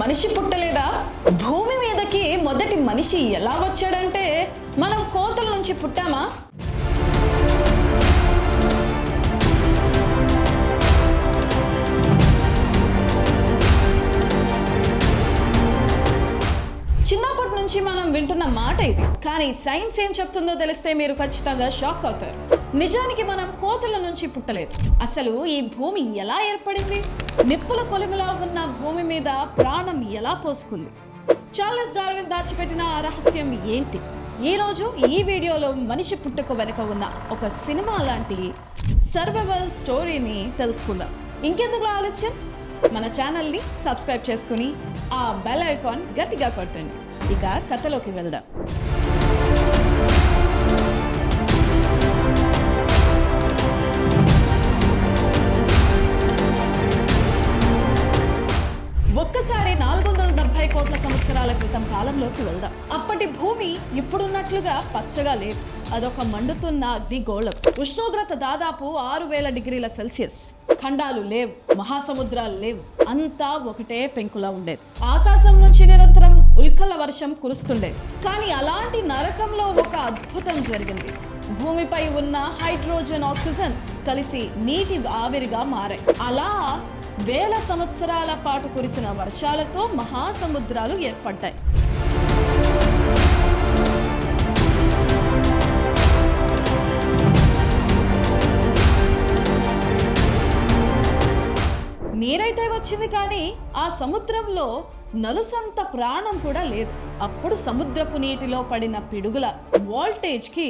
మనిషి పుట్టలేదా? భూమి మీదకి మొదటి మనిషి ఎలా వచ్చాడంటే మనం కోతుల నుంచి పుట్టామా? చిన్నప్పటి నుంచి మనం వింటున్న మాట ఇది, కానీ సైన్స్ ఏం చెప్తుందో తెలిస్తే మీరు ఖచ్చితంగా షాక్ అవుతారు. నిజానికి మనం కోతుల నుంచి పుట్టలేదు. అసలు ఈ భూమి ఎలా ఏర్పడింది? నిప్పుల కొలిమిలా ఉన్న భూమి మీద ప్రాణం ఎలా పోసుకుంది? చార్లెస్ డార్విన్ దాచిపెట్టిన ఆ రహస్యం ఏంటి? ఈరోజు ఈ వీడియోలో మనిషి పుట్టుక వెనుక ఉన్న ఒక సినిమా లాంటి సర్వైవల్ స్టోరీని తెలుసుకుందాం. ఇంకెందుకు ఆలస్యం, మన ఛానల్ని సబ్స్క్రైబ్ చేసుకుని ఆ బెల్ ఐకాన్ గట్టిగా కొట్టండి. ఇక కథలోకి వెళ్దాం. ఒక్కసారి 470 కోట్ల సంవత్సరాల క్రితం కాలంలోకి వెళ్దాం. అప్పటి భూమి ఇప్పుడున్నట్లుగా పచ్చగా లేదు. అదొక మండుతున్న అగ్నిగోళం. ఉష్ణోగ్రత దాదాపు 6000 డిగ్రీల సెల్సియస్. ఖండాలు లేవు, మహాసముద్రాలు లేవు, అంతా ఒకటే పెంకులా ఉండేది. ఆకాశం నుంచి నిరంతరం ఉల్కల వర్షం కురుస్తుండేది. కానీ అలాంటి నరకంలో ఒక అద్భుతం జరిగింది. భూమిపై ఉన్న హైడ్రోజన్, ఆక్సిజన్ కలిసి నీటి ఆవిరిగా మారాయి. అలా వేల సంవత్సరాల పాటు కురిసిన వర్షాలతో మహాసముద్రాలు ఏర్పడ్డాయి. నీరైతే వచ్చింది, కానీ ఆ సముద్రంలో నలుసంత ప్రాణం కూడా లేదు. అప్పుడు సముద్రపు నీటిలో పడిన పిడుగుల వోల్టేజ్కి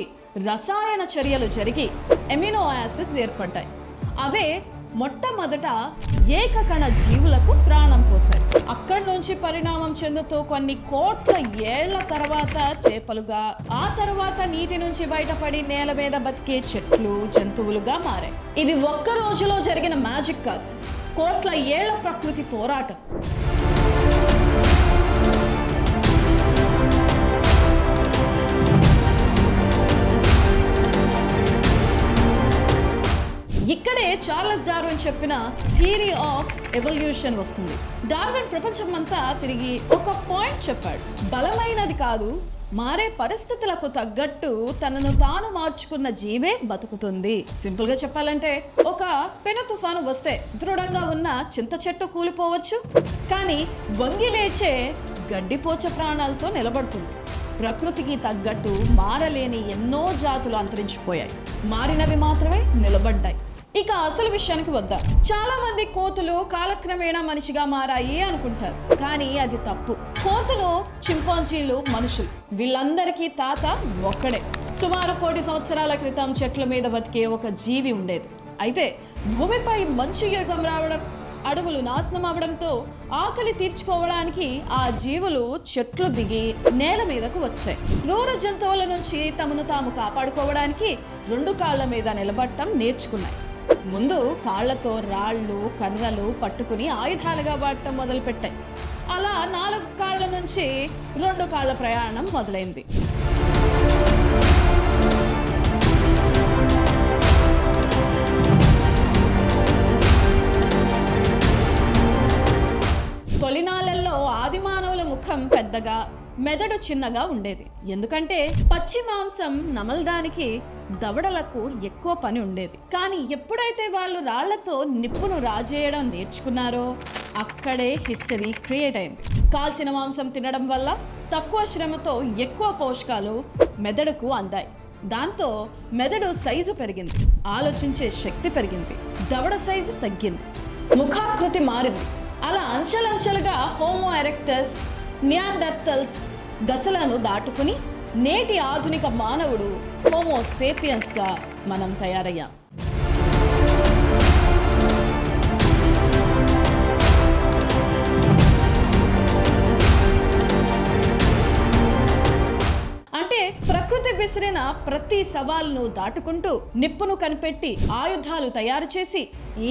రసాయన చర్యలు జరిగి ఎమినో యాసిడ్స్ ఏర్పడ్డాయి. అవే మొట్టమొదట ఏకకణ జీవులకు ప్రాణం పోసాయి. అక్కడి నుంచి పరిణామం చెందుతూ కొన్ని కోట్ల ఏళ్ల తర్వాత చేపలుగా, ఆ తర్వాత నీటి నుంచి బయటపడి నేల మీద బతికే చెట్లు, జంతువులుగా మారాయి. ఇది ఒక్క రోజులో జరిగిన మ్యాజిక్ కాదు, కోట్ల ఏళ్ల ప్రకృతి పోరాటం. ఇక్కడే చార్లెస్ డార్విన్ చెప్పిన థియరీ ఆఫ్ ఎవల్యూషన్ వస్తుంది. డార్విన్ ప్రపంచం అంతా తిరిగి ఒక పాయింట్ చెప్పాడు: బలమైనది కాదు, మారే పరిస్థితులకు తగ్గట్టు తనను తాను మార్చుకున్న జీవే బతుకుతుంది. సింపుల్ గా చెప్పాలంటే, ఒక పెను తుఫాను వస్తే దృఢంగా ఉన్న చింత చెట్టు కూలిపోవచ్చు, కానీ వంగి లేచే గడ్డిపోచ ప్రాణాలతో నిలబడుతుంది. ప్రకృతికి తగ్గట్టు మారలేని ఎన్నో జాతులు అంతరించిపోయాయి, మారినవి మాత్రమే నిలబడ్డాయి. ఇక అసలు విషయానికి వద్దాం. చాలా మంది కోతులు కాలక్రమేణా మనిషిగా మారాయి అనుకుంటారు, కానీ అది తప్పు. కోతులు, చింపాంజీలు, మనుషులు వీళ్ళందరికీ తాత ఒక్కడే. సుమారు 1 కోటి సంవత్సరాల క్రితం చెట్ల మీద బతికే ఒక జీవి ఉండేది. అయితే భూమిపై మంచు యుగం రావడం, అడవులు నాశనం అవడంతో ఆకలి తీర్చుకోవడానికి ఆ జీవులు చెట్లు దిగి నేల మీదకు వచ్చాయి. క్రూర జంతువుల నుంచి తమను తాము కాపాడుకోవడానికి 2 కాళ్ళ మీద నిలబడటం నేర్చుకున్నాయి. ముందు కాళ్లతో రాళ్ళు, కర్రలు పట్టుకుని ఆయుధాలుగా వాడటం మొదలుపెట్టాయి. అలా 4 కాళ్ళ నుంచి 2 కాళ్ళ ప్రయాణం మొదలైంది. తొలినాళ్ళల్లో ఆది మానవుల ముఖం పెద్దగా, మెదడు చిన్నగా ఉండేది. ఎందుకంటే పచ్చి మాంసం నమలడానికి దవడలకు ఎక్కువ పని ఉండేది. కానీ ఎప్పుడైతే వాళ్ళు రాళ్లతో నిప్పును రాజేయడం నేర్చుకున్నారో అక్కడే హిస్టరీ క్రియేట్ అయింది. కాల్చిన మాంసం తినడం వల్ల తక్కువ శ్రమతో ఎక్కువ పోషకాలు మెదడుకు అందాయి. దాంతో మెదడు సైజు పెరిగింది, ఆలోచించే శక్తి పెరిగింది, దవడ సైజు తగ్గింది, ముఖాకృతి మారింది. అలా అంచెలంచెలుగా హోమో ఎరెక్టస్, నియాండర్తల్స్ దశలను దాటుకుని నేటి ఆధునిక మానవుడు హోమో సేపియన్స్గా మనం తయారయ్యాం. అంటే ప్రకృతి విసిరిన ప్రతి సవాల్ను దాటుకుంటూ, నిప్పును కనిపెట్టి ఆయుధాలు తయారు చేసి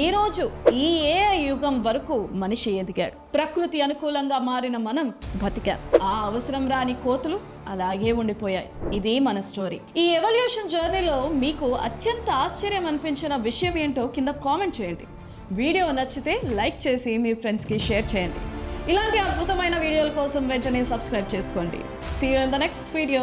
ఈరోజు ఈ ఏఐ యుగం వరకు మనిషి ఎదిగాడు. ప్రకృతి అనుకూలంగా మారిన మనం బతికాం. ఆ అవసరం రాని కోతులు అలాగే ఉండిపోయాయి. ఇది మన స్టోరీ. ఈ ఎవల్యూషన్ జర్నీలో మీకు అత్యంత ఆశ్చర్యం అనిపించిన విషయం ఏంటో కింద కామెంట్ చేయండి. వీడియో నచ్చితే లైక్ చేసి మీ ఫ్రెండ్స్కి షేర్ చేయండి. ఇలాంటి అద్భుతమైన వీడియోల కోసం వెంటనే సబ్స్క్రైబ్ చేసుకోండి. See you in the next video.